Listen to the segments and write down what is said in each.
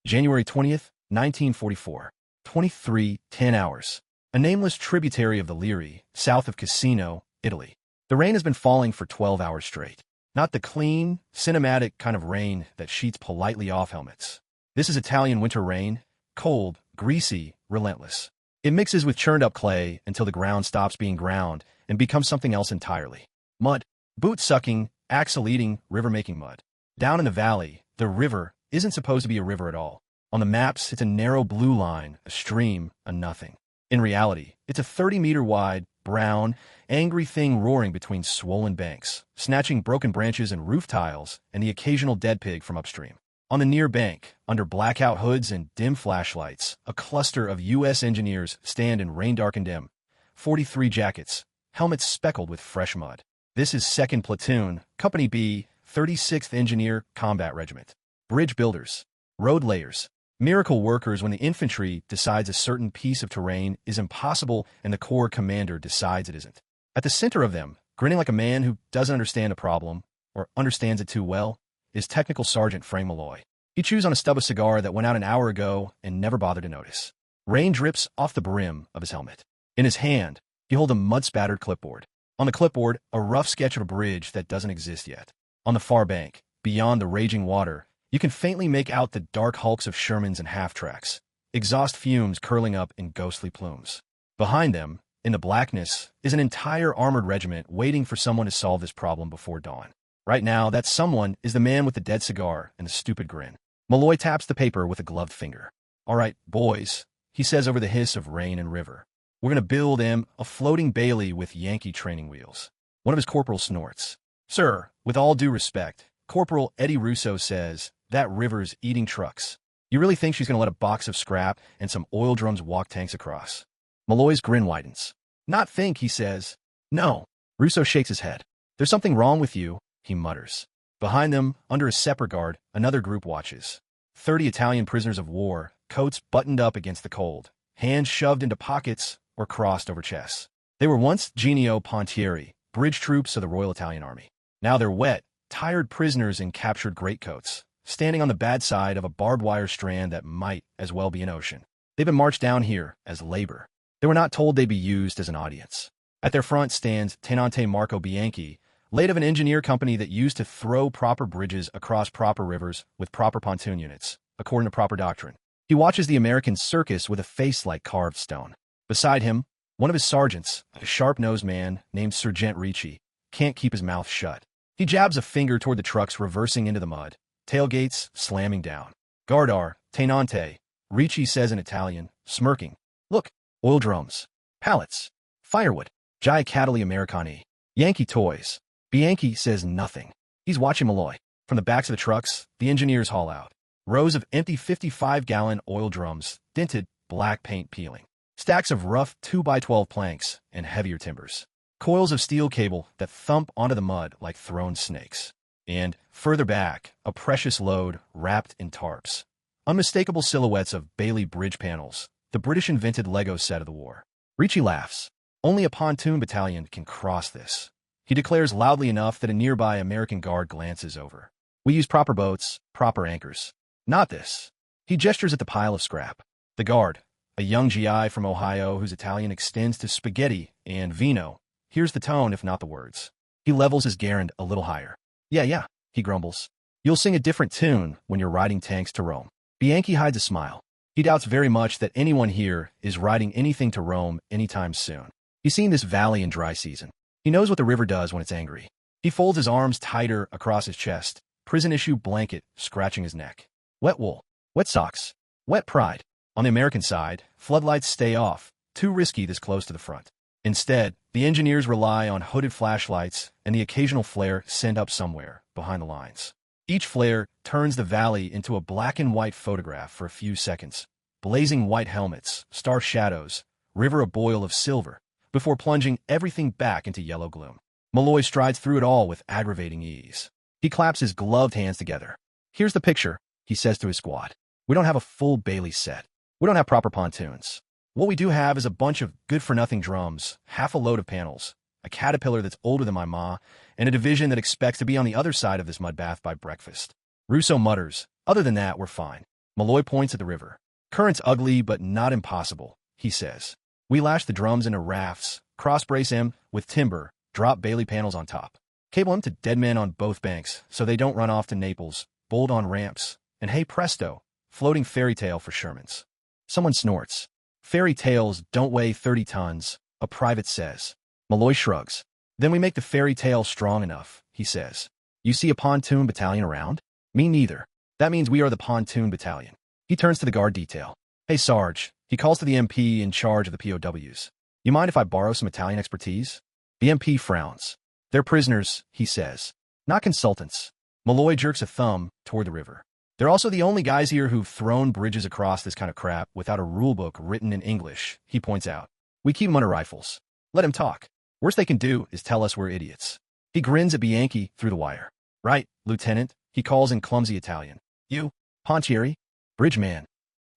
January 20th, 1944. 23:10 hours. A nameless tributary of the Liri, south of Cassino, Italy. The rain has been falling for 12 hours straight. Not the clean, cinematic kind of rain that sheets politely off helmets. This is Italian winter rain, cold, greasy, relentless. It mixes with churned-up clay until the ground stops being ground and becomes something else entirely. Mud. Boot-sucking, axle-eating, river-making mud. Down in the valley, the river isn't supposed to be a river at all. On the maps, it's a narrow blue line, a stream, a nothing. In reality, it's a 30-meter wide, brown, angry thing roaring between swollen banks, snatching broken branches and roof tiles and the occasional dead pig from upstream. On the near bank, under blackout hoods and dim flashlights, a cluster of U.S. engineers stand in rain-darkened M43 jackets, helmets speckled with fresh mud. This is 2nd Platoon, Company B, 36th Engineer Combat Regiment. Bridge builders, road layers, miracle workers when the infantry decides a certain piece of terrain is impossible and the Corps commander decides it isn't. At the center of them, grinning like a man who doesn't understand a problem, or understands it too well, is Technical Sergeant Frank Malloy. He chews on a stub of cigar that went out an hour ago and never bothered to notice. Rain drips off the brim of his helmet. In his hand, he holds a mud-spattered clipboard. On the clipboard, a rough sketch of a bridge that doesn't exist yet. On the far bank, beyond the raging water, you can faintly make out the dark hulks of Shermans and half-tracks, exhaust fumes curling up in ghostly plumes. Behind them, in the blackness, is an entire armored regiment waiting for someone to solve this problem before dawn. Right now, that someone is the man with the dead cigar and the stupid grin. Malloy taps the paper with a gloved finger. "All right, boys," he says over the hiss of rain and river. "We're going to build him a floating Bailey with Yankee training wheels." One of his corporals snorts. "Sir, with all due respect," Corporal Eddie Russo says, "that river's eating trucks. You really think she's going to let a box of scrap and some oil drums walk tanks across?" Malloy's grin widens. "Not think," he says. "No." Russo shakes his head. "There's something wrong with you," he mutters. Behind them, under a separate guard, another group watches. 30 Italian prisoners of war, coats buttoned up against the cold, hands shoved into pockets or crossed over chests. They were once Genio Pontieri, bridge troops of the Royal Italian Army. Now they're wet, tired prisoners in captured greatcoats, standing on the bad side of a barbed wire strand that might as well be an ocean. They've been marched down here as labor. They were not told they'd be used as an audience. At their front stands Tenente Marco Bianchi, late of an engineer company that used to throw proper bridges across proper rivers with proper pontoon units, according to proper doctrine. He watches the American circus with a face like carved stone. Beside him, one of his sergeants, a sharp-nosed man named Sergeant Ricci, can't keep his mouth shut. He jabs a finger toward the trucks reversing into the mud, tailgates slamming down. "Gardar, tenente," Ricci says in Italian, smirking. "Look, oil drums, pallets, firewood, giocattoli Americani, Yankee toys." Bianchi says nothing. He's watching Malloy. From the backs of the trucks, the engineers haul out. Rows of empty 55-gallon oil drums, dented, black paint peeling. Stacks of rough 2x12 planks and heavier timbers. Coils of steel cable that thump onto the mud like thrown snakes. And, further back, a precious load wrapped in tarps. Unmistakable silhouettes of Bailey bridge panels, the British-invented Lego set of the war. Ricci laughs. Only a pontoon battalion can cross this. He declares loudly enough that a nearby American guard glances over. "We use proper boats, proper anchors. Not this." He gestures at the pile of scrap. The guard, a young GI from Ohio whose Italian extends to spaghetti and vino, hears the tone if not the words. He levels his Garand a little higher. Yeah, he grumbles. "You'll sing a different tune when you're riding tanks to Rome." Bianchi hides a smile. He doubts very much that anyone here is riding anything to Rome anytime soon. He's seen this valley in dry season. He knows what the river does when it's angry. He folds his arms tighter across his chest, prison-issue blanket scratching his neck. Wet wool, wet socks, wet pride. On the American side, floodlights stay off, too risky this close to the front. Instead, the engineers rely on hooded flashlights and the occasional flare sent up somewhere behind the lines. Each flare turns the valley into a black and white photograph for a few seconds. Blazing white helmets, star shadows, river aboil of silver, before plunging everything back into yellow gloom. Malloy strides through it all with aggravating ease. He claps his gloved hands together. "Here's the picture," he says to his squad. "We don't have a full Bailey set. We don't have proper pontoons. What we do have is a bunch of good-for-nothing drums, half a load of panels, a caterpillar that's older than my ma, and a division that expects to be on the other side of this mud bath by breakfast." Russo mutters, "Other than that, we're fine." Malloy points at the river. Current's ugly, but not impossible, he says. We lash the drums into rafts, cross-brace them with timber, drop Bailey panels on top. Cable them to dead men on both banks so they don't run off to Naples, bold on ramps, and hey presto, floating fairy tale for Shermans. Someone snorts. Fairy tales don't weigh 30 tons, a private says. Malloy shrugs. Then we make the fairy tale strong enough, he says. You see a pontoon battalion around? Me neither. That means we are the pontoon battalion. He turns to the guard detail. Hey Sarge, he calls to the MP in charge of the POWs. You mind if I borrow some Italian expertise? The MP frowns. They're prisoners, he says. Not consultants. Malloy jerks a thumb toward the river. They're also the only guys here who've thrown bridges across this kind of crap without a rulebook written in English, he points out. We keep them under rifles. Let him talk. Worst they can do is tell us we're idiots. He grins at Bianchi through the wire. Right, Lieutenant, he calls in clumsy Italian. You, Pontieri? Bridgeman.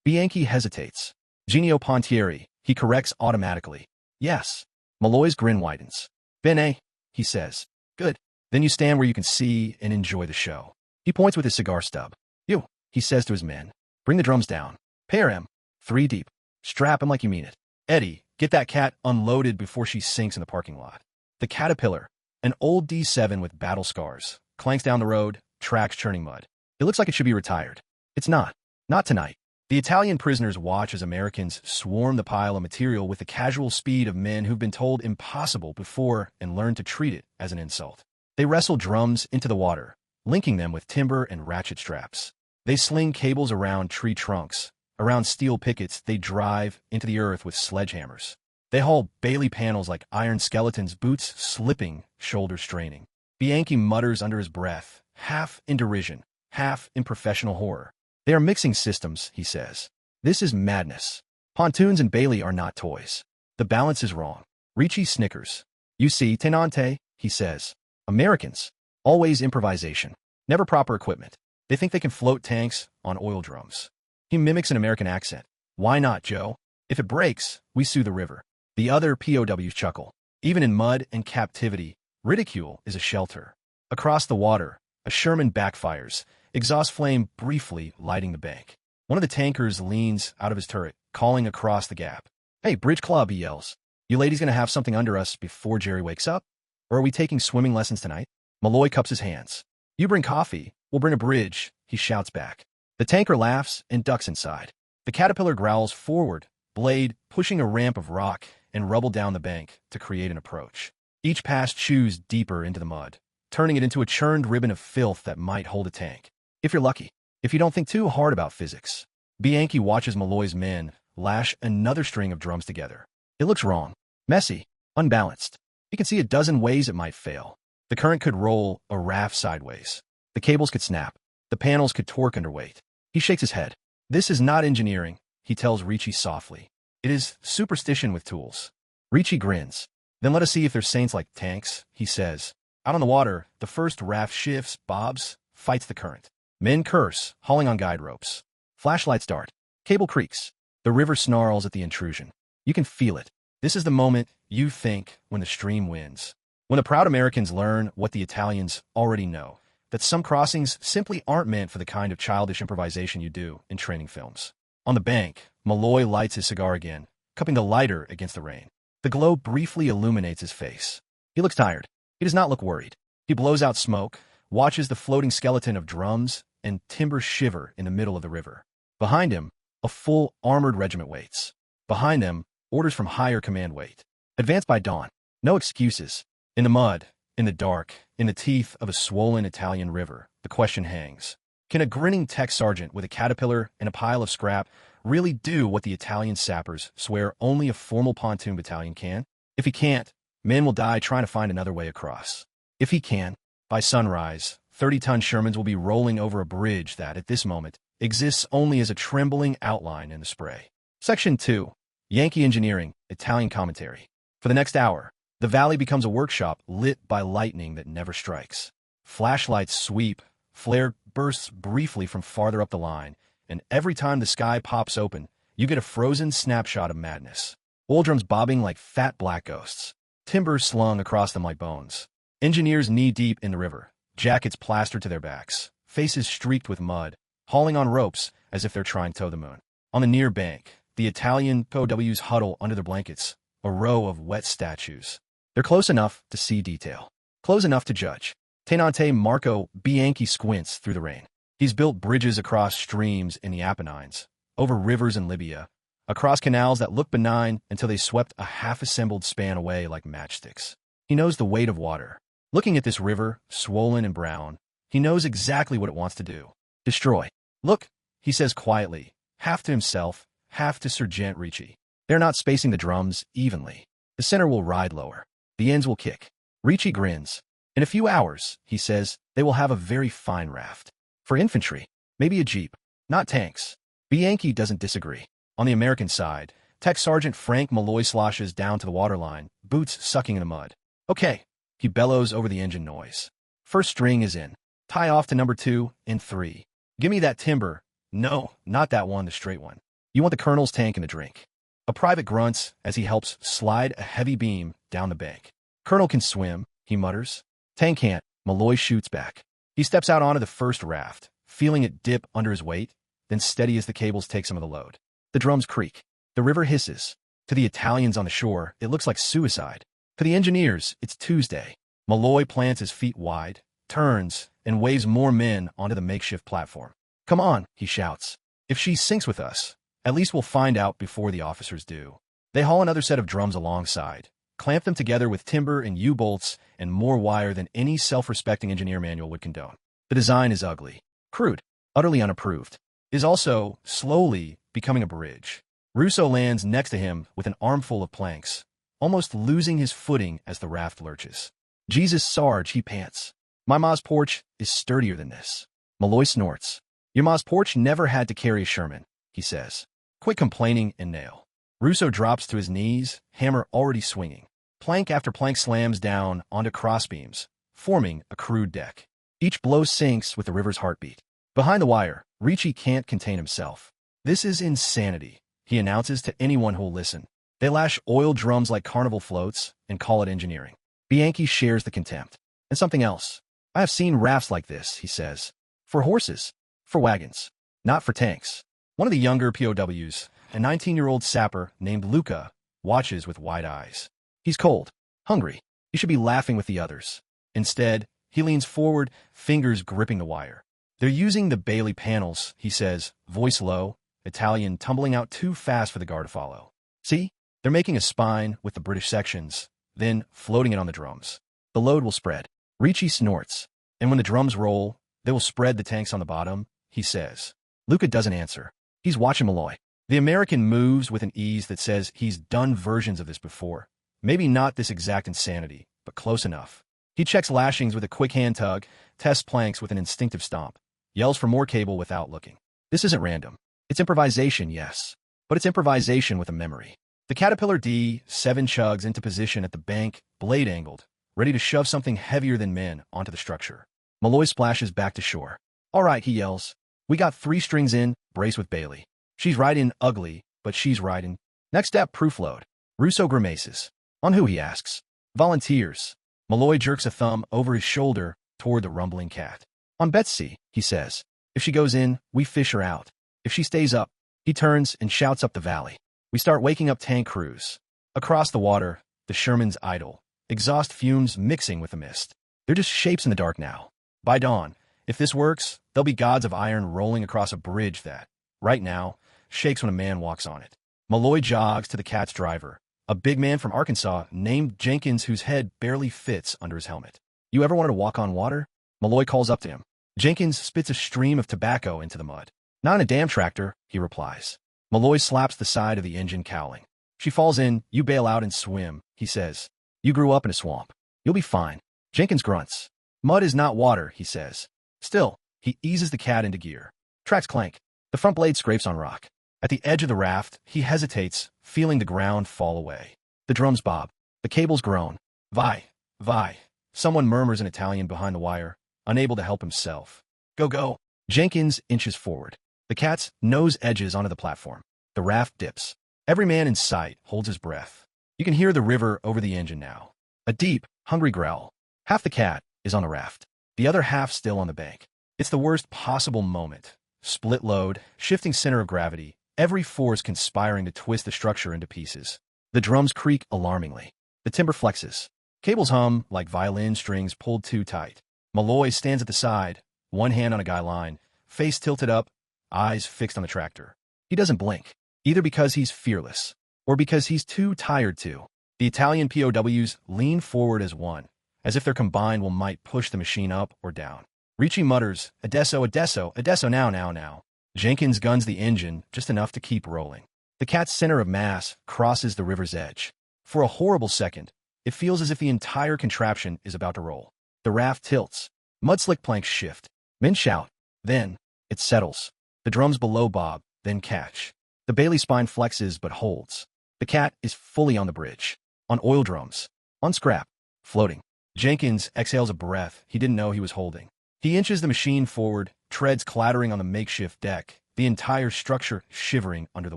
Bianchi hesitates. Genio Pontieri, he corrects automatically. Yes. Malloy's grin widens. Bene, he says. Good. Then you stand where you can see and enjoy the show. He points with his cigar stub. You, he says to his men. Bring the drums down. Pair him. 3 deep. Strap him like you mean it. Eddie, get that cat unloaded before she sinks in the parking lot. The Caterpillar, an old D7 with battle scars, clanks down the road, tracks churning mud. It looks like it should be retired. It's not. Not tonight. The Italian prisoners watch as Americans swarm the pile of material with the casual speed of men who've been told impossible before and learn to treat it as an insult. They wrestle drums into the water, linking them with timber and ratchet straps. They sling cables around tree trunks. Around steel pickets, they drive into the earth with sledgehammers. They haul Bailey panels like iron skeletons, boots slipping, shoulders straining. Bianchi mutters under his breath, half in derision, half in professional horror. They are mixing systems, he says. This is madness. Pontoons and Bailey are not toys. The balance is wrong. Ricci snickers. You see, tenante, he says. Americans. Always improvisation. Never proper equipment. They think they can float tanks on oil drums. He mimics an American accent. Why not, Joe? If it breaks, we sue the river. The other POWs chuckle. Even in mud and captivity, ridicule is a shelter. Across the water, a Sherman backfires, exhaust flame briefly lighting the bank. One of the tankers leans out of his turret, calling across the gap. Hey, Bridge Club, he yells. You ladies gonna have something under us before Jerry wakes up? Or are we taking swimming lessons tonight? Malloy cups his hands. You bring coffee, we'll bring a bridge, he shouts back. The tanker laughs and ducks inside. The Caterpillar growls forward, blade pushing a ramp of rock and rubble down the bank to create an approach. Each pass chews deeper into the mud, turning it into a churned ribbon of filth that might hold a tank. If you're lucky. If you don't think too hard about physics. Bianchi watches Malloy's men lash another string of drums together. It looks wrong. Messy. Unbalanced. He can see a dozen ways it might fail. The current could roll a raft sideways. The cables could snap. The panels could torque under weight. He shakes his head. This is not engineering, he tells Ricci softly. It is superstition with tools. Ricci grins. Then let us see if they're saints like tanks, he says. Out on the water, the first raft shifts, bobs, fights the current. Men curse, hauling on guide ropes. Flashlights dart. Cable creaks. The river snarls at the intrusion. You can feel it. This is the moment you think when the stream wins. When the proud Americans learn what the Italians already know, that some crossings simply aren't meant for the kind of childish improvisation you do in training films. On the bank, Malloy lights his cigar again, cupping the lighter against the rain. The glow briefly illuminates his face. He looks tired. He does not look worried. He blows out smoke, watches the floating skeleton of drums and timber shiver in the middle of the river. Behind him, a full armored regiment waits. Behind them, orders from higher command wait. Advance by dawn. No excuses. In the mud, in the dark, in the teeth of a swollen Italian river, the question hangs. Can a grinning tech sergeant with a caterpillar and a pile of scrap really do what the Italian sappers swear only a formal pontoon battalion can? If he can't, men will die trying to find another way across. If he can, by sunrise, 30-ton Shermans will be rolling over a bridge that, at this moment, exists only as a trembling outline in the spray. Section 2. Yankee Engineering, Italian Commentary. For the next hour, the valley becomes a workshop lit by lightning that never strikes. Flashlights sweep, flare bursts briefly from farther up the line, and every time the sky pops open, you get a frozen snapshot of madness. Oil drums bobbing like fat black ghosts. Timber slung across them like bones. Engineers knee-deep in the river, jackets plastered to their backs, faces streaked with mud, hauling on ropes as if they're trying to tow the moon. On the near bank, the Italian POWs huddle under their blankets, a row of wet statues. They're close enough to see detail, close enough to judge. Tenente Marco Bianchi squints through the rain. He's built bridges across streams in the Apennines, over rivers in Libya, across canals that look benign until they swept a half-assembled span away like matchsticks. He knows the weight of water. Looking at this river, swollen and brown, he knows exactly what it wants to do. Destroy. Look, he says quietly, half to himself, half to Sergeant Ricci. They're not spacing the drums evenly. The center will ride lower. The ends will kick. Ricci grins. In a few hours, he says, they will have a very fine raft. For infantry, maybe a jeep, not tanks. Bianchi doesn't disagree. On the American side, Tech Sergeant Frank Malloy sloshes down to the waterline, boots sucking in the mud. Okay, he bellows over the engine noise. First string is in. Tie off to number 2 in 3. Give me that timber. No, not that one, the straight one. You want the colonel's tank and the drink. A private grunts as he helps slide a heavy beam down the bank. Colonel can swim, he mutters. Tank can't. Malloy shoots back. He steps out onto the first raft, feeling it dip under his weight, then steady as the cables take some of the load. The drums creak. The river hisses. To the Italians on the shore, it looks like suicide. To the engineers, it's Tuesday. Malloy plants his feet wide, turns, and waves more men onto the makeshift platform. Come on, he shouts. If she sinks with us, at least we'll find out before the officers do. They haul another set of drums alongside, clamp them together with timber and U-bolts and more wire than any self-respecting engineer manual would condone. The design is ugly, crude, utterly unapproved. It is also, slowly, becoming a bridge. Russo lands next to him with an armful of planks, almost losing his footing as the raft lurches. Jesus, Sarge, he pants. My ma's porch is sturdier than this. Malloy snorts. Your ma's porch never had to carry a Sherman, he says. Quit complaining and nail. Russo drops to his knees, hammer already swinging. Plank after plank slams down onto crossbeams, forming a crude deck. Each blow sinks with the river's heartbeat. Behind the wire, Ricci can't contain himself. This is insanity, he announces to anyone who'll listen. They lash oil drums like carnival floats and call it engineering. Bianchi shares the contempt. And something else. I have seen rafts like this, he says. For horses. For wagons. Not for tanks. One of the younger POWs, a 19-year-old sapper named Luca, watches with wide eyes. He's cold, hungry. He should be laughing with the others. Instead, he leans forward, fingers gripping the wire. They're using the Bailey panels, he says, voice low, Italian tumbling out too fast for the guard to follow. See? They're making a spine with the British sections, then floating it on the drums. The load will spread. Ricci snorts. And when the drums roll, they will spread the tanks on the bottom, he says. Luca doesn't answer. He's watching Malloy. The American moves with an ease that says he's done versions of this before. Maybe not this exact insanity, but close enough. He checks lashings with a quick hand tug, tests planks with an instinctive stomp, yells for more cable without looking. This isn't random. It's improvisation, yes, but it's improvisation with a memory. The Caterpillar D7 chugs into position at the bank, blade angled, ready to shove something heavier than men onto the structure. Malloy splashes back to shore. All right, he yells. We got 3 strings in, brace with Bailey. She's riding ugly, but she's riding. Next step, proof load. Russo grimaces. On who, he asks. Volunteers. Malloy jerks a thumb over his shoulder toward the rumbling cat. On Betsy, he says. If she goes in, we fish her out. If she stays up, he turns and shouts up the valley. We start waking up tank crews. Across the water, the Shermans idle, exhaust fumes mixing with the mist. They're just shapes in the dark now. By dawn, if this works, they'll be gods of iron rolling across a bridge that, right now, shakes when a man walks on it. Malloy jogs to the cat's driver, a big man from Arkansas named Jenkins whose head barely fits under his helmet. You ever wanted to walk on water? Malloy calls up to him. Jenkins spits a stream of tobacco into the mud. Not in a damn tractor, he replies. Malloy slaps the side of the engine cowling. She falls in, you bail out and swim, he says. You grew up in a swamp. You'll be fine. Jenkins grunts. Mud is not water, he says. Still, he eases the cat into gear. Tracks clank. The front blade scrapes on rock. At the edge of the raft, he hesitates, feeling the ground fall away. The drums bob. The cables groan. Vai, vai. Someone murmurs in Italian behind the wire, unable to help himself. Go, go. Jenkins inches forward. The cat's nose edges onto the platform. The raft dips. Every man in sight holds his breath. You can hear the river over the engine now. A deep, hungry growl. Half the cat is on the raft. The other half still on the bank. It's the worst possible moment. split load, shifting center of gravity, every force conspiring to twist the structure into pieces. The drums creak alarmingly. The timber flexes. Cables hum like violin strings pulled too tight. Malloy stands at the side, one hand on a guy line, face tilted up, eyes fixed on the tractor. He doesn't blink, either because he's fearless, or because he's too tired to. The Italian POWs lean forward as one, as if their combined will might push the machine up or down. Ricci mutters, "Adesso, adesso, adesso now, now, now." Jenkins guns the engine just enough to keep rolling. The cat's center of mass crosses the river's edge. For a horrible second, it feels as if the entire contraption is about to roll. The raft tilts. Mudslick planks shift. Men shout. Then, it settles. The drums below bob, then catch. The Bailey spine flexes but holds. The cat is fully on the bridge. On oil drums. On scrap. Floating. Jenkins exhales a breath he didn't know he was holding. He inches the machine forward, treads clattering on the makeshift deck, the entire structure shivering under the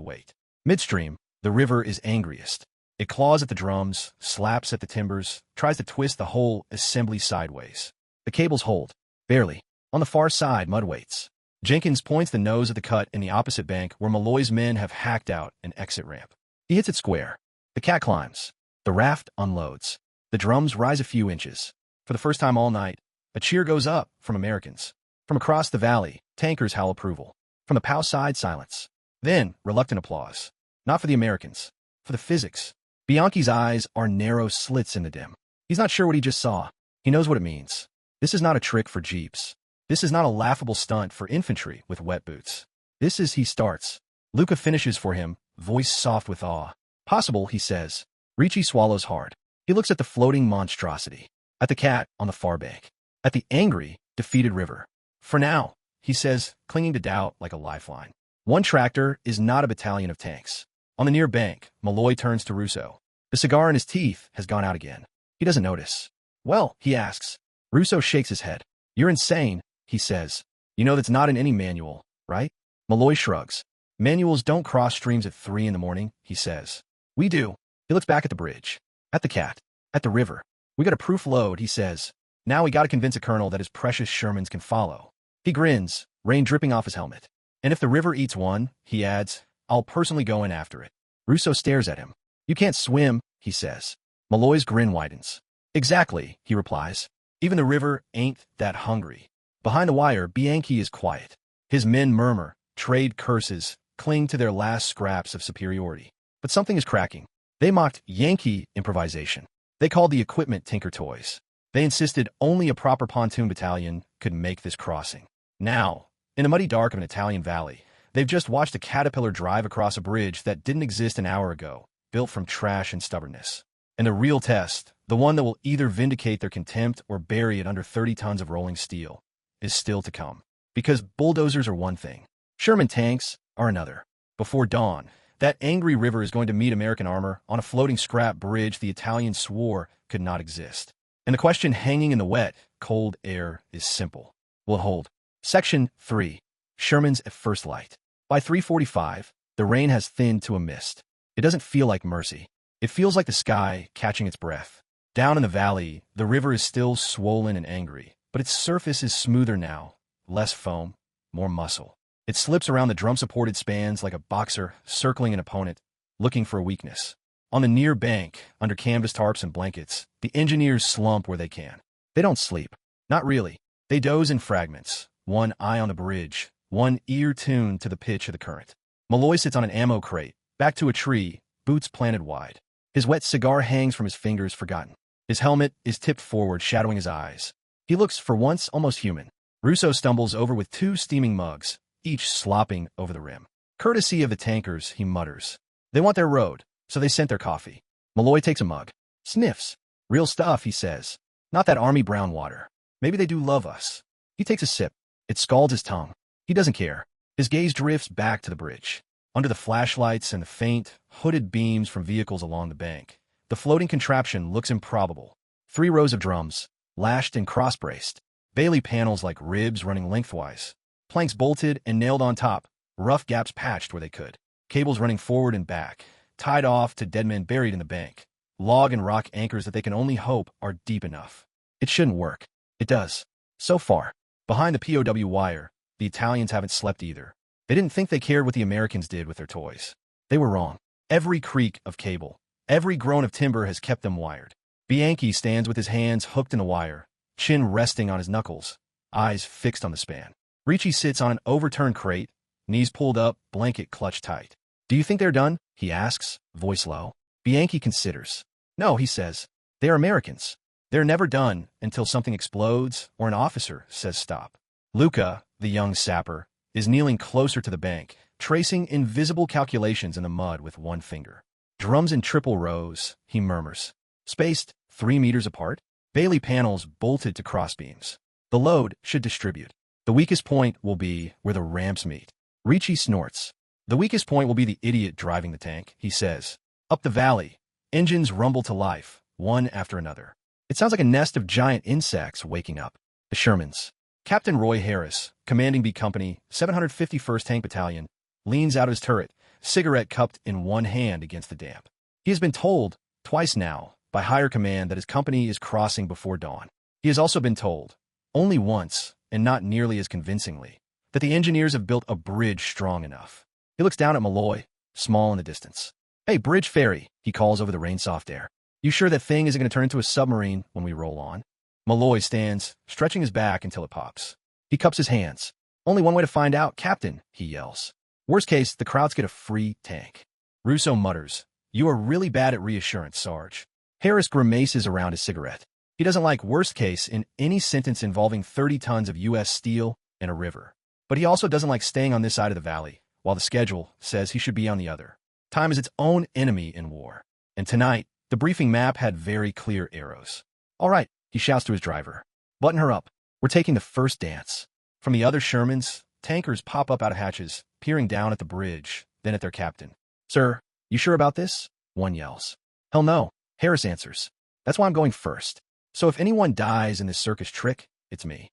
weight. Midstream, the river is angriest. It claws at the drums, slaps at the timbers, tries to twist the whole assembly sideways. The cables hold. Barely. On the far side, mud waits. Jenkins points the nose of the cut in the opposite bank where Malloy's men have hacked out an exit ramp. He hits it square. The cat climbs. The raft unloads. The drums rise a few inches. For the first time all night, a cheer goes up from Americans. From across the valley, tankers howl approval. From the POW side, silence. Then, reluctant applause. Not for the Americans. For the physics. Bianchi's eyes are narrow slits in the dim. He's not sure what he just saw. He knows what it means. This is not a trick for jeeps. This is not a laughable stunt for infantry with wet boots. This is he starts. Luca finishes for him, voice soft with awe. Possible, he says. Ricci swallows hard. He looks at the floating monstrosity. At the cat on the far bank. At the angry, defeated river. For now, he says, clinging to doubt like a lifeline. One tractor is not a battalion of tanks. On the near bank, Malloy turns to Russo. The cigar in his teeth has gone out again. He doesn't notice. Well, he asks. Russo shakes his head. You're insane, he says. You know that's not in any manual, right? Malloy shrugs. Manuals don't cross streams at 3 in the morning, he says. We do. He looks back at the bridge. At the cat. At the river. We got a proof load, he says. Now we gotta convince a colonel that his precious Shermans can follow. He grins, rain dripping off his helmet. And if the river eats one, he adds, I'll personally go in after it. Russo stares at him. You can't swim, he says. Malloy's grin widens. Exactly, he replies. Even the river ain't that hungry. Behind the wire, Bianchi is quiet. His men murmur, trade curses, cling to their last scraps of superiority. But something is cracking. They mocked Yankee improvisation. They called the equipment tinker toys. They insisted only a proper pontoon battalion could make this crossing. Now, in the muddy dark of an Italian valley, they've just watched a caterpillar drive across a bridge that didn't exist an hour ago, built from trash and stubbornness. And the real test, the one that will either vindicate their contempt or bury it under 30 tons of rolling steel, is still to come. Because bulldozers are one thing. Sherman tanks are another. Before dawn, that angry river is going to meet American armor on a floating scrap bridge the Italians swore could not exist. And the question hanging in the wet, cold air is simple. Will it hold? Section 3. Sherman's at first light. By 3:45, the rain has thinned to a mist. It doesn't feel like mercy. It feels like the sky catching its breath. Down in the valley, the river is still swollen and angry, but its surface is smoother now. Less foam, more muscle. It slips around the drum-supported spans like a boxer circling an opponent, looking for a weakness. On the near bank, under canvas tarps and blankets, the engineers slump where they can. They don't sleep. Not really. They doze in fragments, one eye on the bridge, one ear tuned to the pitch of the current. Malloy sits on an ammo crate, back to a tree, boots planted wide. His wet cigar hangs from his fingers, forgotten. His helmet is tipped forward, shadowing his eyes. He looks, for once, almost human. Russo stumbles over with 2 steaming mugs, each slopping over the rim. Courtesy of the tankers, he mutters. They want their road, so they sent their coffee. Malloy takes a mug. Sniffs. Real stuff, he says. Not that army brown water. Maybe they do love us. He takes a sip. It scalds his tongue. He doesn't care. His gaze drifts back to the bridge. Under the flashlights and the faint, hooded beams from vehicles along the bank, the floating contraption looks improbable. 3 rows of drums, lashed and cross-braced. Bailey panels like ribs running lengthwise. Planks bolted and nailed on top, rough gaps patched where they could. Cables running forward and back, tied off to dead men buried in the bank. Log and rock anchors that they can only hope are deep enough. It shouldn't work. It does. So far. Behind the POW wire, the Italians haven't slept either. They didn't think they cared what the Americans did with their toys. They were wrong. Every creak of cable, every groan of timber has kept them wired. Bianchi stands with his hands hooked in the wire, chin resting on his knuckles, eyes fixed on the span. Ricci sits on an overturned crate, knees pulled up, blanket clutched tight. "Do you think they're done?" he asks, voice low. Bianchi considers. "No," he says. "They are Americans. They're never done until something explodes or an officer says stop." Luca, the young sapper, is kneeling closer to the bank, tracing invisible calculations in the mud with one finger. "Drums in triple rows," he murmurs. "Spaced 3 meters apart. Bailey panels bolted to crossbeams. The load should distribute. The weakest point will be where the ramps meet." Ricci snorts. "The weakest point will be the idiot driving the tank," he says. Up the valley, engines rumble to life, one after another. It sounds like a nest of giant insects waking up. The Shermans. Captain Roy Harris, commanding B Company, 751st Tank Battalion, leans out of his turret, cigarette cupped in one hand against the damp. He has been told, twice now, by higher command that his company is crossing before dawn. He has also been told, only once, and not nearly as convincingly, that the engineers have built a bridge strong enough. He looks down at Malloy, small in the distance. "Hey, bridge fairy," he calls over the rain-soft air. "You sure that thing isn't going to turn into a submarine when we roll on?" Malloy stands, stretching his back until it pops. He cups his hands. "Only one way to find out, Captain," he yells. "Worst case, the crowds get a free tank." Russo mutters, "You are really bad at reassurance, Sarge." Harris grimaces around his cigarette. He doesn't like worst case in any sentence involving 30 tons of U.S. steel and a river. But he also doesn't like staying on this side of the valley, while the schedule says he should be on the other. Time is its own enemy in war. And tonight, the briefing map had very clear arrows. "All right," he shouts to his driver. "Button her up. We're taking the first dance." From the other Shermans, tankers pop up out of hatches, peering down at the bridge, then at their captain. "Sir, you sure about this?" one yells. "Hell no," Harris answers. "That's why I'm going first. So if anyone dies in this circus trick, it's me."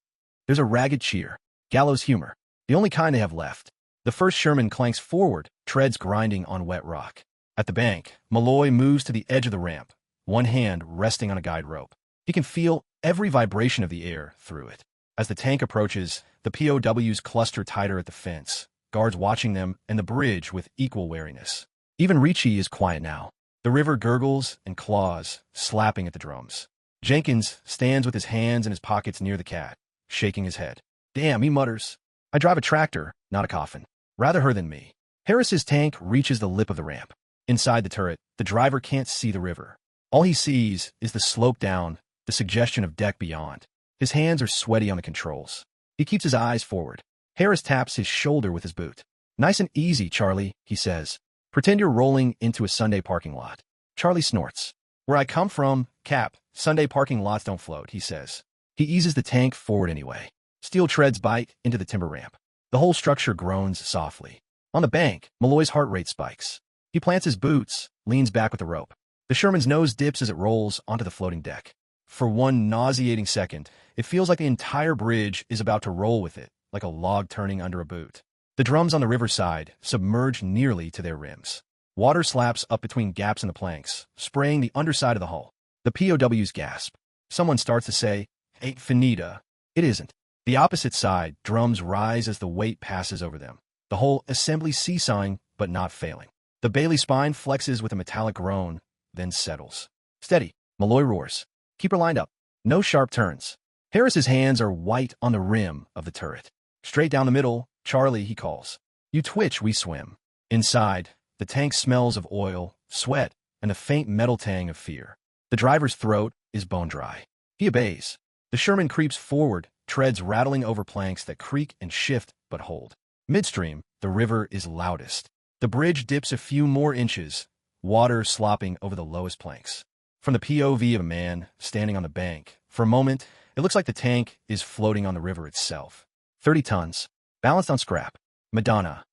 There's a ragged cheer. Gallows humor. The only kind they have left. The first Sherman clanks forward, treads grinding on wet rock. At the bank, Malloy moves to the edge of the ramp, one hand resting on a guide rope. He can feel every vibration of the air through it. As the tank approaches, the POWs cluster tighter at the fence, guards watching them and the bridge with equal wariness. Even Ricci is quiet now. The river gurgles and claws, slapping at the drums. Jenkins stands with his hands in his pockets near the cat, shaking his head. "Damn," he mutters. "I drive a tractor, not a coffin. Rather her than me." Harris's tank reaches the lip of the ramp. Inside the turret, the driver can't see the river. All he sees is the slope down, the suggestion of deck beyond. His hands are sweaty on the controls. He keeps his eyes forward. Harris taps his shoulder with his boot. "Nice and easy, Charlie," he says. "Pretend you're rolling into a Sunday parking lot." Charlie snorts. "Where I come from, Cap, Sunday parking lots don't float," he says. He eases the tank forward anyway. Steel treads bite into the timber ramp. The whole structure groans softly. On the bank, Malloy's heart rate spikes. He plants his boots, leans back with the rope. The Sherman's nose dips as it rolls onto the floating deck. For one nauseating second, it feels like the entire bridge is about to roll with it, like a log turning under a boot. The drums on the riverside submerge nearly to their rims. Water slaps up between gaps in the planks, spraying the underside of the hull. The POWs gasp. Someone starts to say, "Ain't finita." It isn't. The opposite side, drums rise as the weight passes over them. The whole assembly seesawing, but not failing. The Bailey spine flexes with a metallic groan, then settles. "Steady," Malloy roars. "Keep her lined up. No sharp turns." Harris's hands are white on the rim of the turret. "Straight down the middle, Charlie," he calls. You twitch, we swim. Inside, the tank smells of oil, sweat, and the faint metal tang of fear. The driver's throat is bone dry. He obeys. The Sherman creeps forward, treads rattling over planks that creak and shift but hold. Midstream, the river is loudest. The bridge dips a few more inches, water slopping over the lowest planks. From the POV of a man standing on the bank, for a moment, it looks like the tank is floating on the river itself. 30 tons, balanced on scrap. Madonna.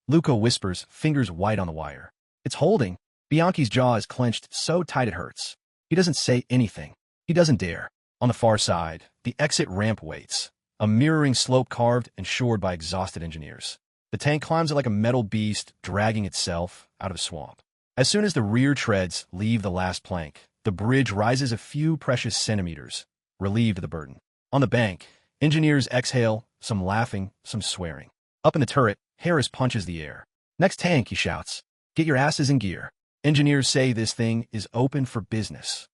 Luca whispers, fingers white on the wire. "It's holding." Bianchi's jaw is clenched so tight it hurts. He doesn't say anything. He doesn't dare. On the far side, the exit ramp waits, a mirroring slope carved and shored by exhausted engineers. The tank climbs it like a metal beast dragging itself out of swamp. As soon as the rear treads leave the last plank, the bridge rises a few precious centimeters, relieved of the burden. On the bank, engineers exhale, some laughing, some swearing. Up in the turret, Harris punches the air. "Next tank," he shouts. "Get your asses in gear. Engineers say this thing is open for business."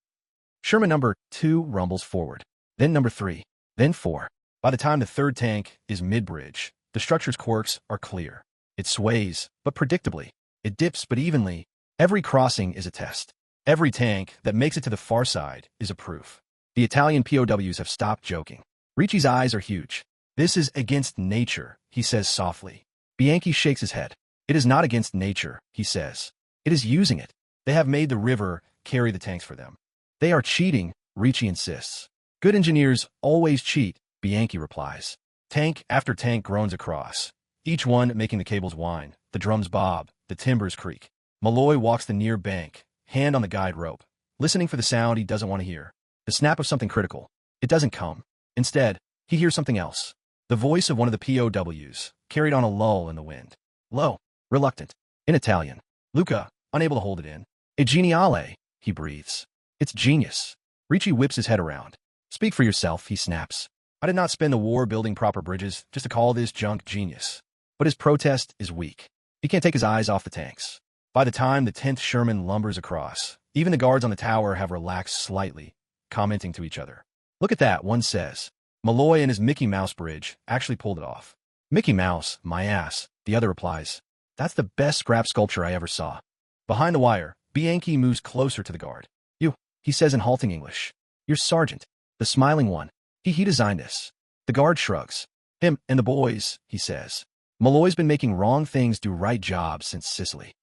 Sherman number 2 rumbles forward. Then number 3. Then 4. By the time the third tank is mid-bridge, the structure's quirks are clear. It sways, but predictably. It dips, but evenly. Every crossing is a test. Every tank that makes it to the far side is a proof. The Italian POWs have stopped joking. Ricci's eyes are huge. "This is against nature," he says softly. Bianchi shakes his head. "It is not against nature," he says. "It is using it. They have made the river carry the tanks for them." "They are cheating," Ricci insists. "Good engineers always cheat," Bianchi replies. Tank after tank groans across, each one making the cables whine, the drums bob, the timbers creak. Malloy walks the near bank, hand on the guide rope, listening for the sound he doesn't want to hear. The snap of something critical. It doesn't come. Instead, he hears something else. The voice of one of the POWs, carried on a lull in the wind. Low, reluctant, in Italian. Luca, unable to hold it in. "E geniale," he breathes. "It's genius." Ricci whips his head around. "Speak for yourself," he snaps. "I did not spend the war building proper bridges just to call this junk genius." But his protest is weak. He can't take his eyes off the tanks. By the time the 10th Sherman lumbers across, even the guards on the tower have relaxed slightly, commenting to each other. "Look at that," one says. "Malloy and his Mickey Mouse bridge actually pulled it off." "Mickey Mouse, my ass," the other replies. "That's the best scrap sculpture I ever saw." Behind the wire, Bianchi moves closer to the guard. "You," he says in halting English. "You're Sergeant, the smiling one. He designed this." The guard shrugs. "Him and the boys," he says. "Malloy's been making wrong things do right jobs since Sicily."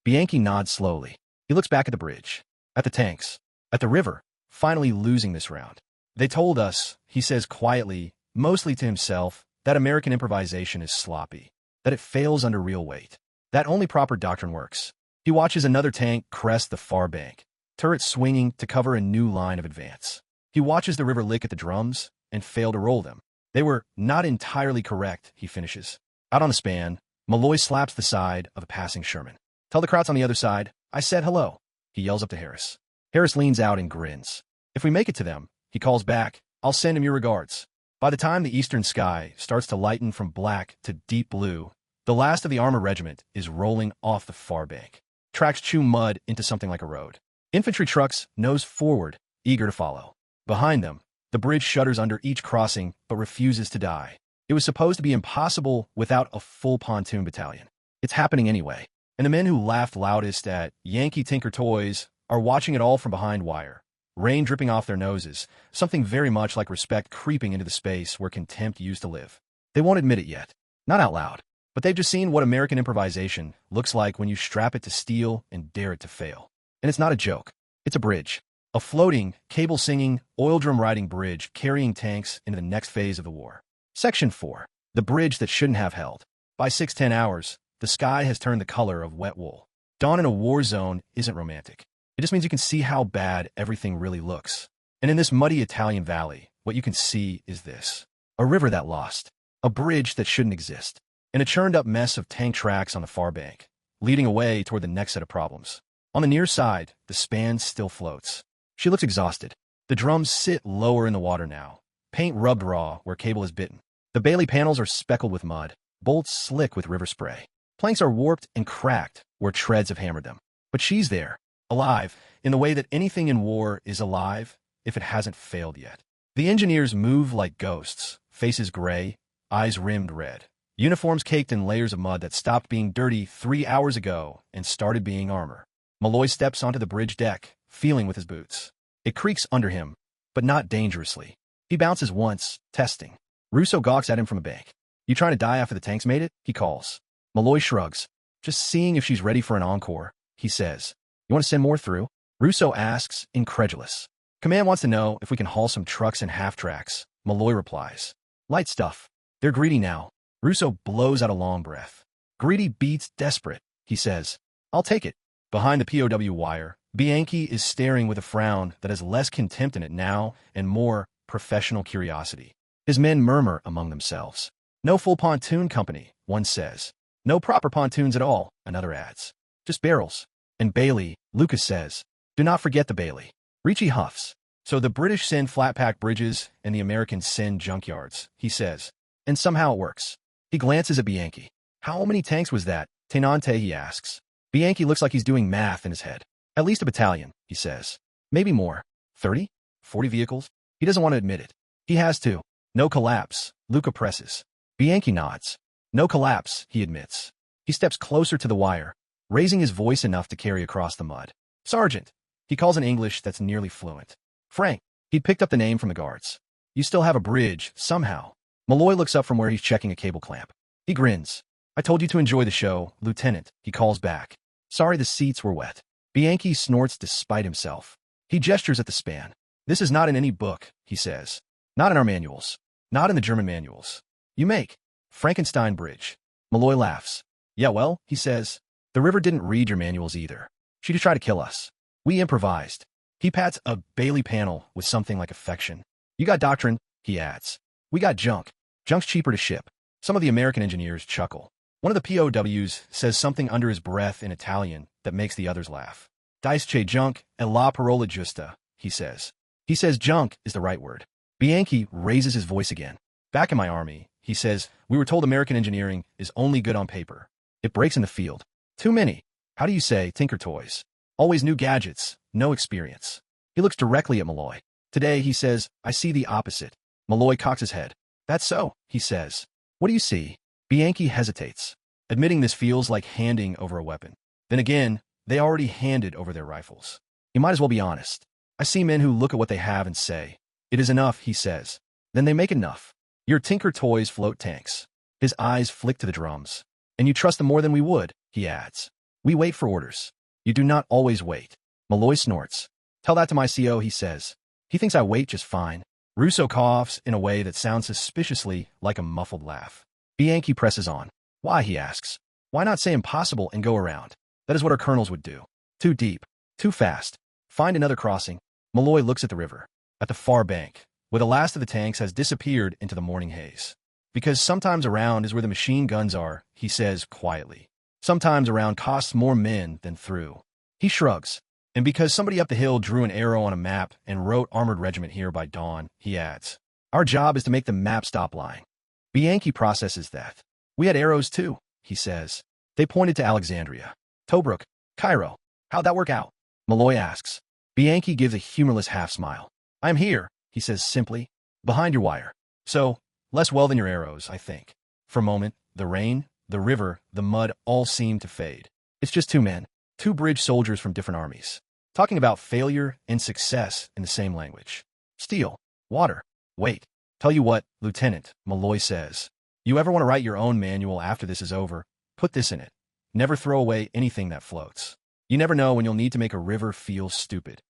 Bianchi nods slowly. He looks back at the bridge, at the tanks, at the river, finally losing this round. "They told us," he says quietly, mostly to himself, "that American improvisation is sloppy, that it fails under real weight, that only proper doctrine works." He watches another tank crest the far bank, turret swinging to cover a new line of advance. He watches the river lick at the drums and fail to roll them. "They were not entirely correct," he finishes. Out on the span, Malloy slaps the side of a passing Sherman. "Tell the Krauts on the other side I said hello," he yells up to Harris. Harris leans out and grins. "If we make it to them," he calls back, "I'll send him your regards." By the time the eastern sky starts to lighten from black to deep blue, the last of the armor regiment is rolling off the far bank. Tracks chew mud into something like a road. Infantry trucks nose forward, eager to follow. Behind them, the bridge shudders under each crossing but refuses to die. It was supposed to be impossible without a full pontoon battalion. It's happening anyway. And the men who laughed loudest at Yankee Tinker Toys are watching it all from behind wire. Rain dripping off their noses, something very much like respect creeping into the space where contempt used to live. They won't admit it yet. Not out loud. But they've just seen what American improvisation looks like when you strap it to steel and dare it to fail. And it's not a joke. It's a bridge. A floating, cable-singing, oil-drum-riding bridge carrying tanks into the next phase of the war. Section 4. The bridge that shouldn't have held. By 6:10 hours, the sky has turned the color of wet wool. Dawn in a war zone isn't romantic. It just means you can see how bad everything really looks. And in this muddy Italian valley, what you can see is this. A river that lost. A bridge that shouldn't exist. And a churned-up mess of tank tracks on the far bank, leading away toward the next set of problems. On the near side, the span still floats. She looks exhausted. The drums sit lower in the water now, paint rubbed raw where cable is bitten. The Bailey panels are speckled with mud, bolts slick with river spray. Planks are warped and cracked where treads have hammered them. But she's there, alive, in the way that anything in war is alive if it hasn't failed yet. The engineers move like ghosts, faces gray, eyes rimmed red. Uniforms caked in layers of mud that stopped being dirty 3 hours ago and started being armor. Malloy steps onto the bridge deck, feeling with his boots. It creaks under him, but not dangerously. He bounces once, testing. Russo gawks at him from a bank. "You trying to die after the tanks made it?" he calls. Malloy shrugs. "Just seeing if she's ready for an encore," he says. "You want to send more through?" Russo asks, incredulous. "Command wants to know if we can haul some trucks and half-tracks," Malloy replies. "Light stuff. They're greedy now." Russo blows out a long breath. "Greedy beats desperate," he says. "I'll take it." Behind the POW wire, Bianchi is staring with a frown that has less contempt in it now and more professional curiosity. His men murmur among themselves. "No full pontoon company," one says. "No proper pontoons at all," another adds. "Just barrels." And Bailey, Lucas says, "Do not forget the Bailey." Ricci huffs. "So the British send flat-pack bridges and the Americans send junkyards," he says. And somehow it works. He glances at Bianchi. How many tanks was that, Tenente, he asks. Bianchi looks like he's doing math in his head. At least a battalion, he says. Maybe more. 30? 40 vehicles? He doesn't want to admit it. He has to. No collapse, Luca presses. Bianchi nods. No collapse, he admits. He steps closer to the wire, raising his voice enough to carry across the mud. Sergeant. He calls in English that's nearly fluent. Frank. He'd picked up the name from the guards. You still have a bridge, somehow. Malloy looks up from where he's checking a cable clamp. He grins. I told you to enjoy the show, Lieutenant, he calls back. Sorry the seats were wet. Bianchi snorts despite himself. He gestures at the span. This is not in any book, he says. Not in our manuals. Not in the German manuals. You make Frankenstein Bridge. Malloy laughs. Yeah, well, he says. The river didn't read your manuals either. She just tried to kill us. We improvised. He pats a Bailey panel with something like affection. You got doctrine, he adds. We got junk. Junk's cheaper to ship. Some of the American engineers chuckle. One of the POWs says something under his breath in Italian that makes the others laugh. Dice che junk e la parola giusta, he says. He says junk is the right word. Bianchi raises his voice again. Back in my army, he says, we were told American engineering is only good on paper. It breaks in the field. Too many. How do you say tinker toys? Always new gadgets, no experience. He looks directly at Malloy. Today, he says, I see the opposite. Malloy cocks his head. That's so, he says. What do you see? Bianchi hesitates, admitting this feels like handing over a weapon. Then again, they already handed over their rifles. You might as well be honest. I see men who look at what they have and say, it is enough, he says. Then they make enough. Your tinker toys float tanks. His eyes flick to the drums. And you trust them more than we would, he adds. We wait for orders. You do not always wait. Malloy snorts. Tell that to my CO, he says. He thinks I wait just fine. Russo coughs in a way that sounds suspiciously like a muffled laugh. Bianchi presses on. Why, he asks. Why not say impossible and go around? That is what our colonels would do. Too deep. Too fast. Find another crossing. Malloy looks at the river. At the far bank, where the last of the tanks has disappeared into the morning haze. Because sometimes around is where the machine guns are, he says quietly. Sometimes around costs more men than through. He shrugs. And because somebody up the hill drew an arrow on a map and wrote Armored Regiment here by dawn, he adds. Our job is to make the map stop lying. Bianchi processes that. We had arrows too, he says. They pointed to Alexandria. Tobruk. Cairo. How'd that work out? Malloy asks. Bianchi gives a humorless half-smile. I'm here, he says simply. Behind your wire. So, less well than your arrows, I think. For a moment, the rain, the river, the mud all seem to fade. It's just two men, two bridge soldiers from different armies, talking about failure and success in the same language. Steel. Water. Wait. Tell you what, Lieutenant, Malloy says. You ever want to write your own manual after this is over? Put this in it. Never throw away anything that floats. You never know when you'll need to make a river feel stupid.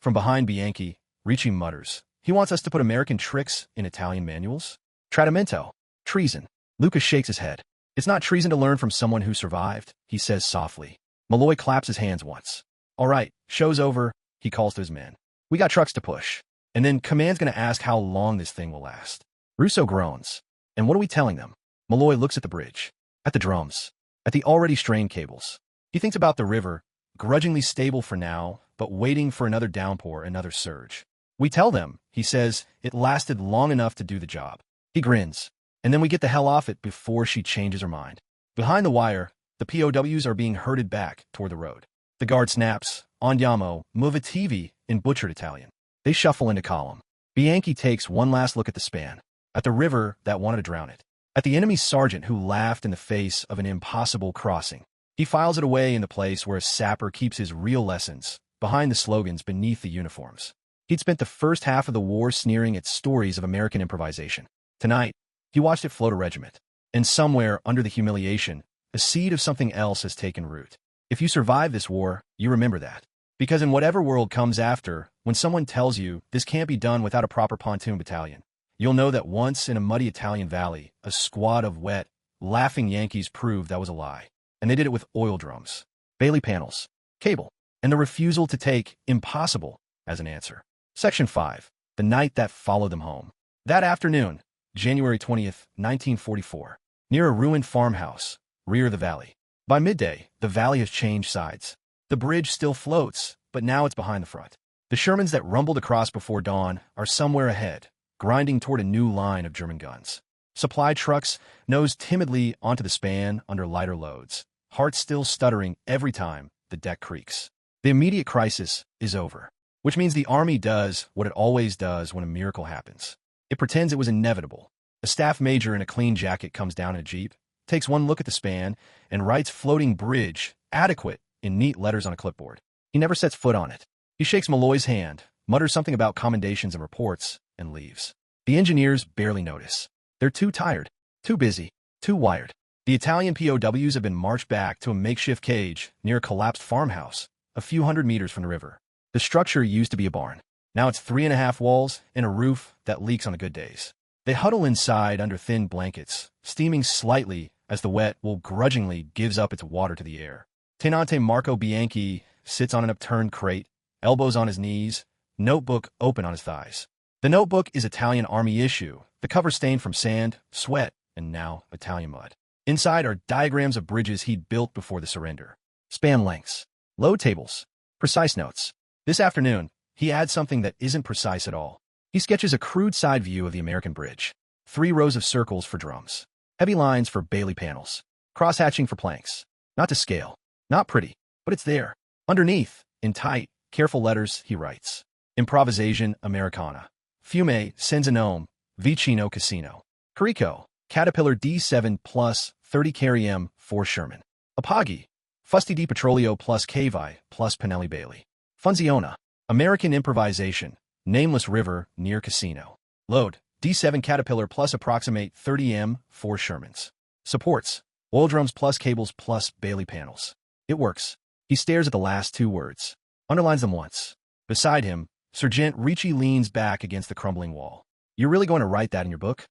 From behind Bianchi, Ricci mutters. He wants us to put American tricks in Italian manuals? Tradimento. Treason. Lucas shakes his head. It's not treason to learn from someone who survived, he says softly. Malloy claps his hands once. All right, show's over, he calls to his men. We got trucks to push. And then Command's going to ask how long this thing will last. Russo groans. And what are we telling them? Malloy looks at the bridge, at the drums, at the already strained cables. He thinks about the river, grudgingly stable for now, but waiting for another downpour, another surge. We tell them, he says, it lasted long enough to do the job. He grins. And then we get the hell off it before she changes her mind. Behind the wire, the POWs are being herded back toward the road. The guard snaps, Andiamo, movitivi, in butchered Italian. They shuffle into column. Bianchi takes one last look at the span, at the river that wanted to drown it, at the enemy sergeant who laughed in the face of an impossible crossing. He files it away in the place where a sapper keeps his real lessons, behind the slogans beneath the uniforms. He'd spent the first half of the war sneering at stories of American improvisation. Tonight, he watched it float a regiment. And somewhere under the humiliation, a seed of something else has taken root. If you survive this war, you remember that. Because in whatever world comes after, when someone tells you this can't be done without a proper pontoon battalion, you'll know that once in a muddy Italian valley, a squad of wet, laughing Yankees proved that was a lie. And they did it with oil drums, Bailey panels, cable, and the refusal to take impossible as an answer. Section 5. The night that followed them home. That afternoon, January 20th, 1944, near a ruined farmhouse, rear of the valley. By midday, the valley has changed sides. The bridge still floats, but now it's behind the front. The Shermans that rumbled across before dawn are somewhere ahead, grinding toward a new line of German guns. Supply trucks nose timidly onto the span under lighter loads, hearts still stuttering every time the deck creaks. The immediate crisis is over, which means the Army does what it always does when a miracle happens. It pretends it was inevitable. A staff major in a clean jacket comes down in a jeep, takes one look at the span, and writes floating bridge, adequate, in neat letters on a clipboard. He never sets foot on it. He shakes Malloy's hand, mutters something about commendations and reports, and leaves. The engineers barely notice. They're too tired, too busy, too wired. The Italian POWs have been marched back to a makeshift cage near a collapsed farmhouse, a few hundred meters from the river. The structure used to be a barn. Now it's 3.5 walls and a roof that leaks on the good days. They huddle inside under thin blankets, steaming slightly as the wet wool grudgingly gives up its water to the air. Tenente Marco Bianchi sits on an upturned crate, elbows on his knees, notebook open on his thighs. The notebook is Italian Army issue, the cover stained from sand, sweat, and now Italian mud. Inside are diagrams of bridges he'd built before the surrender. Span lengths, load tables, precise notes. This afternoon, he adds something that isn't precise at all. He sketches a crude side view of the American bridge. 3 rows of circles for drums. Heavy lines for Bailey panels. Cross-hatching for planks. Not to scale. Not pretty. But it's there. Underneath, in tight, careful letters, he writes. Improvisation Americana. Fiume Senzanome, Vicino Cassino. Carico, Caterpillar D7 plus 30 carry M 4 Sherman. Apaghi, Fusti di Petrolio plus Cavi plus Pinelli Bailey. Funziona, American improvisation, nameless river near Cassino. Load, D7 Caterpillar plus approximate 30 M 4 Shermans. Supports, oil drums plus cables plus Bailey panels. It works. He stares at the last 2 words. Underlines them once. Beside him, Sergeant Ricci leans back against the crumbling wall. You're really going to write that in your book?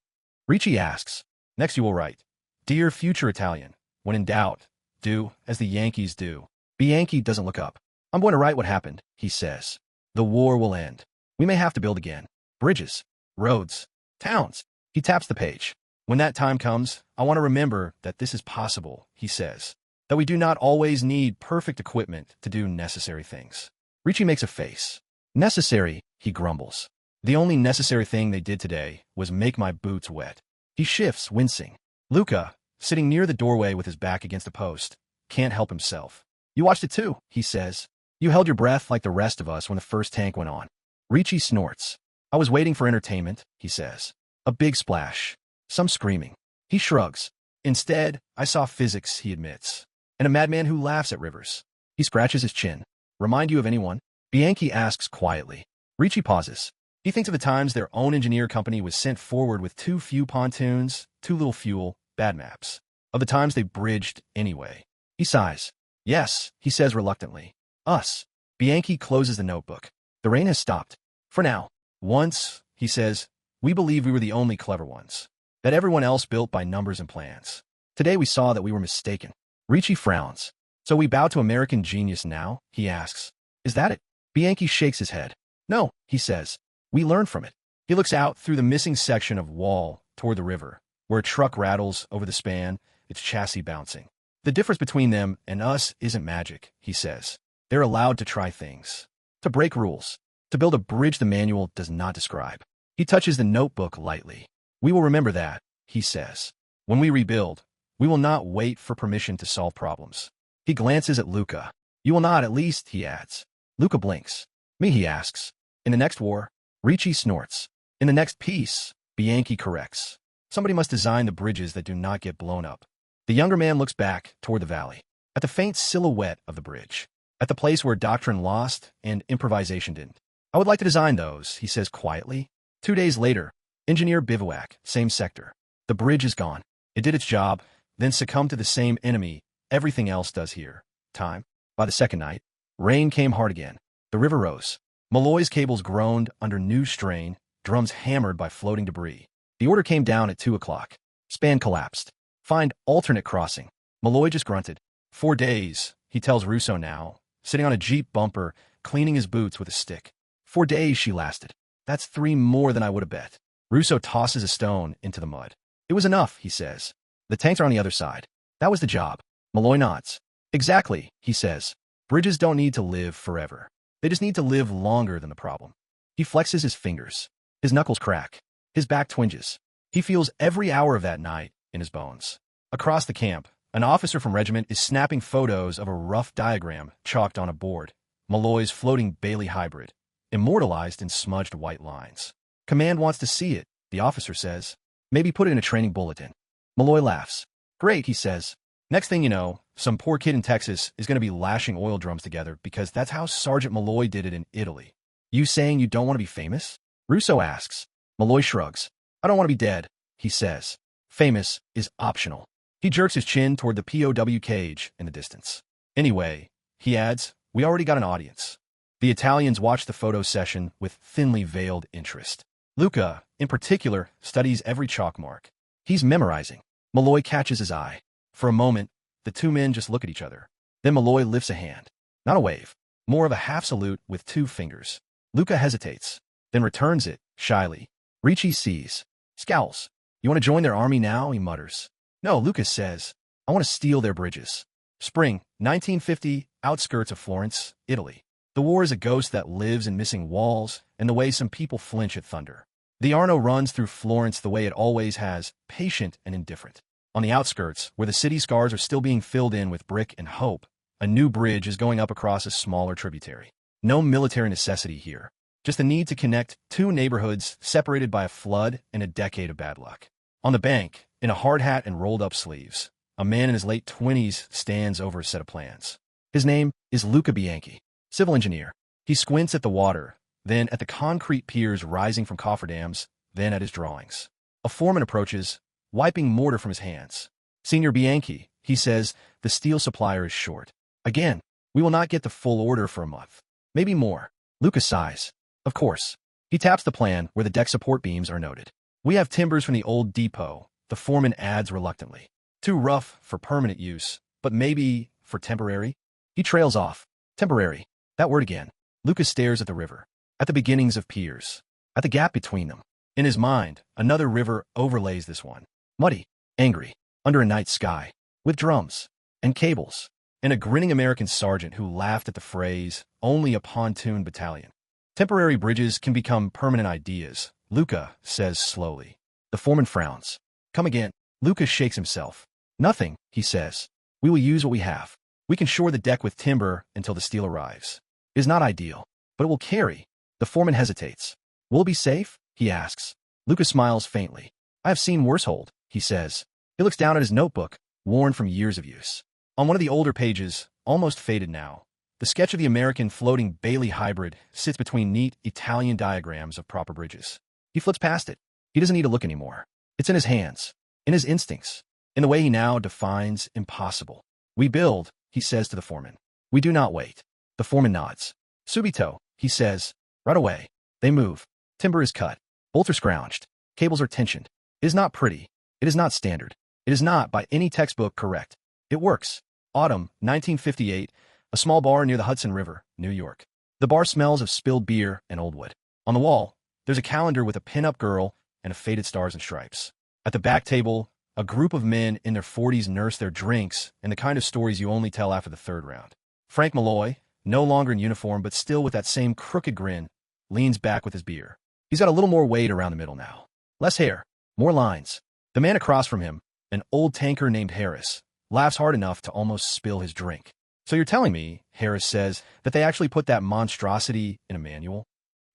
Ricci asks. Next you will write, Dear future Italian, when in doubt, do as the Yankees do. Bianchi doesn't look up. I'm going to write what happened, he says. The war will end. We may have to build again. Bridges, roads, towns. He taps the page. When that time comes, I want to remember that this is possible, he says. That we do not always need perfect equipment to do necessary things. Ricci makes a face. Necessary, he grumbles. The only necessary thing they did today was make my boots wet. He shifts, wincing. Luca, sitting near the doorway with his back against a post, can't help himself. You watched it too, he says. You held your breath like the rest of us when the first tank went on. Ricci snorts. I was waiting for entertainment, he says. A big splash. Some screaming. He shrugs. Instead, I saw physics, he admits. And a madman who laughs at rivers. He scratches his chin. Remind you of anyone? Bianchi asks quietly. Ricci pauses. He thinks of the times their own engineer company was sent forward with too few pontoons, too little fuel, bad maps. Of the times they bridged anyway. He sighs. Yes, he says reluctantly. Us. Bianchi closes the notebook. The rain has stopped. For now. Once, he says, we believed we were the only clever ones. That everyone else built by numbers and plans. Today we saw that we were mistaken. Ricci frowns. So we bow to American genius now? He asks. Is that it? Bianchi shakes his head. No, he says. We learned from it. He looks out through the missing section of wall toward the river, where a truck rattles over the span, its chassis bouncing. The difference between them and us isn't magic, he says. They're allowed to try things. To break rules. To build a bridge the manual does not describe. He touches the notebook lightly. We will remember that, he says. When we rebuild, we will not wait for permission to solve problems. He glances at Luca. You will not, at least, he adds. Luca blinks. Me, he asks. In the next war? Ricci snorts. In the next peace, Bianchi corrects. Somebody must design the bridges that do not get blown up. The younger man looks back toward the valley, at the faint silhouette of the bridge, at the place where doctrine lost and improvisation didn't. I would like to design those, he says quietly. 2 days later, engineer bivouac, same sector. The bridge is gone. It did its job, then succumbed to the same enemy everything else does here. Time. By the second night, rain came hard again. The river rose. Malloy's cables groaned under new strain, drums hammered by floating debris. The order came down at 2 o'clock. Span collapsed. Find alternate crossing. Malloy just grunted. 4 days, he tells Russo now, sitting on a Jeep bumper, cleaning his boots with a stick. 4 days she lasted. That's 3 more than I would have bet. Russo tosses a stone into the mud. It was enough, he says. The tanks are on the other side. That was the job. Malloy nods. Exactly, he says. Bridges don't need to live forever. They just need to live longer than the problem. He flexes his fingers. His knuckles crack. His back twinges. He feels every hour of that night in his bones. Across the camp, an officer from regiment is snapping photos of a rough diagram chalked on a board. Malloy's floating Bailey hybrid, immortalized in smudged white lines. Command wants to see it, the officer says. Maybe put it in a training bulletin. Malloy laughs. Great, he says. Next thing you know, some poor kid in Texas is going to be lashing oil drums together because that's how Sergeant Malloy did it in Italy. You saying you don't want to be famous? Russo asks. Malloy shrugs. I don't want to be dead, he says. Famous is optional. He jerks his chin toward the POW cage in the distance. Anyway, he adds, we already got an audience. The Italians watch the photo session with thinly veiled interest. Luca, in particular, studies every chalk mark. He's memorizing. Malloy catches his eye. For a moment, the two men just look at each other. Then Malloy lifts a hand. Not a wave, more of a half salute with 2 fingers. Luca hesitates, then returns it, shyly. Ricci sees. Scowls. You want to join their army now? He mutters. No, Lucas says. I want to steal their bridges. Spring, 1950, outskirts of Florence, Italy. The war is a ghost that lives in missing walls and the way some people flinch at thunder. The Arno runs through Florence the way it always has, patient and indifferent. On the outskirts, where the city scars are still being filled in with brick and hope, a new bridge is going up across a smaller tributary. No military necessity here, just the need to connect 2 neighborhoods separated by a flood and a decade of bad luck. On the bank, in a hard hat and rolled-up sleeves, a man in his late 20s stands over a set of plans. His name is Luca Bianchi, civil engineer. He squints at the water, then at the concrete piers rising from cofferdams, then at his drawings. A foreman approaches, wiping mortar from his hands. Senior Bianchi, he says, the steel supplier is short. Again, we will not get the full order for a month. Maybe more. Luca sighs. Of course. He taps the plan where the deck support beams are noted. We have timbers from the old depot, the foreman adds reluctantly. Too rough for permanent use, but maybe for temporary? He trails off. Temporary. That word again. Luca stares at the river. At the beginnings of piers. At the gap between them. In his mind, another river overlays this one. Muddy. Angry. Under a night sky. With drums. And cables. And a grinning American sergeant who laughed at the phrase, only a pontoon battalion. Temporary bridges can become permanent ideas, Luca says slowly. The foreman frowns. Come again. Luca shakes himself. Nothing, he says. We will use what we have. We can shore the deck with timber until the steel arrives. It is not ideal, but it will carry. The foreman hesitates. Will it be safe? He asks. Luca smiles faintly. I have seen worse hold, he says. He looks down at his notebook, worn from years of use. On one of the older pages, almost faded now, the sketch of the American floating Bailey hybrid sits between neat Italian diagrams of proper bridges. He flips past it. He doesn't need to look anymore. It's in his hands, in his instincts, in the way he now defines impossible. We build, he says to the foreman. We do not wait. The foreman nods. Subito, he says. Right away. They move. Timber is cut. Bolts are scrounged. Cables are tensioned. It is not pretty. It is not standard. It is not, by any textbook, correct. It works. Autumn, 1958, a small bar near the Hudson River, New York. The bar smells of spilled beer and old wood. On the wall, there's a calendar with a pin-up girl and a faded stars and stripes. At the back table, a group of men in their 40s nurse their drinks and the kind of stories you only tell after the 3rd round. Frank Malloy, no longer in uniform but still with that same crooked grin, leans back with his beer. He's got a little more weight around the middle now. Less hair, more lines. The man across from him, an old tanker named Harris, laughs hard enough to almost spill his drink. So you're telling me, Harris says, that they actually put that monstrosity in a manual?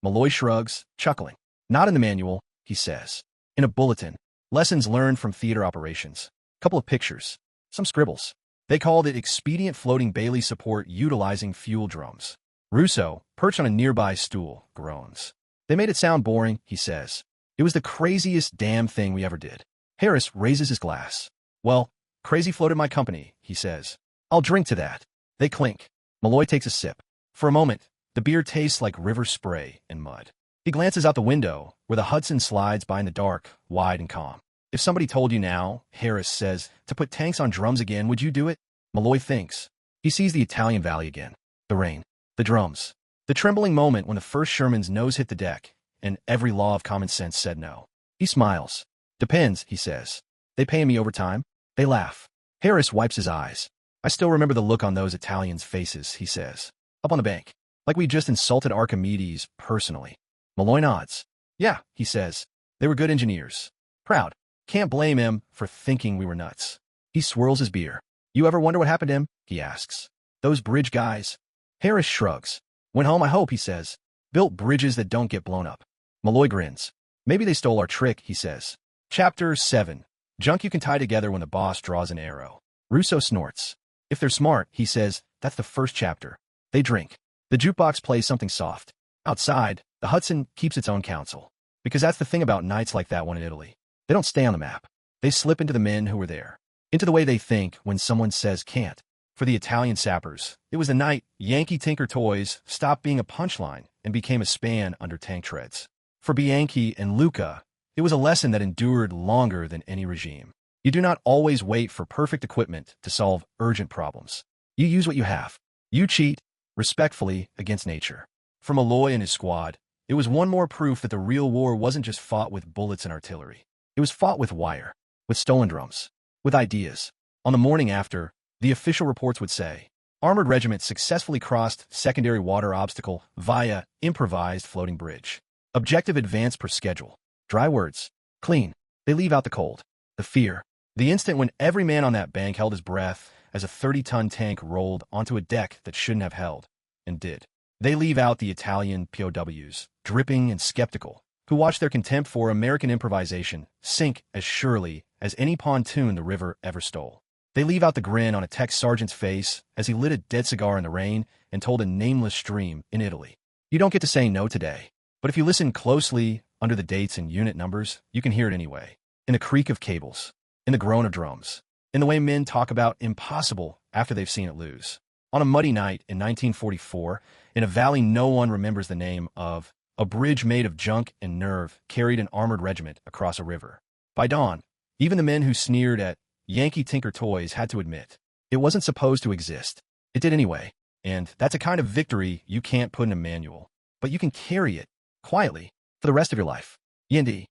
Malloy shrugs, chuckling. Not in the manual, he says. In a bulletin. Lessons learned from theater operations. Couple of pictures. Some scribbles. They called it Expedient Floating Bailey Support Utilizing Fuel Drums. Russo, perched on a nearby stool, groans. They made it sound boring, he says. It was the craziest damn thing we ever did. Harris raises his glass. Well, crazy floated my company, he says. I'll drink to that. They clink. Malloy takes a sip. For a moment, the beer tastes like river spray and mud. He glances out the window, where the Hudson slides by in the dark, wide and calm. If somebody told you now, Harris says, to put tanks on drums again, would you do it? Malloy thinks. He sees the Italian valley again. The rain. The drums. The trembling moment when the first Sherman's nose hit the deck, and every law of common sense said no. He smiles. Depends, he says. They pay me overtime. They laugh. Harris wipes his eyes. I still remember the look on those Italians' faces, he says. Up on the bank. Like we just insulted Archimedes personally. Malloy nods. Yeah, he says. They were good engineers. Proud. Can't blame him for thinking we were nuts. He swirls his beer. You ever wonder what happened to him? He asks. Those bridge guys. Harris shrugs. Went home, I hope, he says. Built bridges that don't get blown up. Malloy grins. Maybe they stole our trick, he says. Chapter 7. Junk you can tie together when the boss draws an arrow. Russo snorts. If they're smart, he says, that's the first chapter. They drink. The jukebox plays something soft. Outside, the Hudson keeps its own counsel. Because that's the thing about nights like that one in Italy. They don't stay on the map. They slip into the men who were there. Into the way they think when someone says can't. For the Italian sappers, it was the night Yankee Tinker Toys stopped being a punchline and became a span under tank treads. For Bianchi and Luca, it was a lesson that endured longer than any regime. You do not always wait for perfect equipment to solve urgent problems. You use what you have. You cheat, respectfully, against nature. For Malloy and his squad, it was one more proof that the real war wasn't just fought with bullets and artillery. It was fought with wire, with stolen drums, with ideas. On the morning after, the official reports would say, Armored Regiment successfully crossed secondary water obstacle via improvised floating bridge. Objective advance per schedule. Dry words. Clean. They leave out the cold. The fear. The instant when every man on that bank held his breath as a 30-ton tank rolled onto a deck that shouldn't have held, and did. They leave out the Italian POWs, dripping and skeptical, who watched their contempt for American improvisation sink as surely as any pontoon the river ever stole. They leave out the grin on a tech sergeant's face as he lit a dead cigar in the rain and told a nameless stream in Italy. You don't get to say no today, but if you listen closely under the dates and unit numbers, you can hear it anyway. In the creak of cables, in the groan of drums, in the way men talk about impossible after they've seen it lose. On a muddy night in 1944, in a valley no one remembers the name of, a bridge made of junk and nerve carried an armored regiment across a river. By dawn, even the men who sneered at Yankee Tinker Toys had to admit it wasn't supposed to exist. It did anyway, and that's a kind of victory you can't put in a manual, but you can carry it quietly for the rest of your life. Yindi.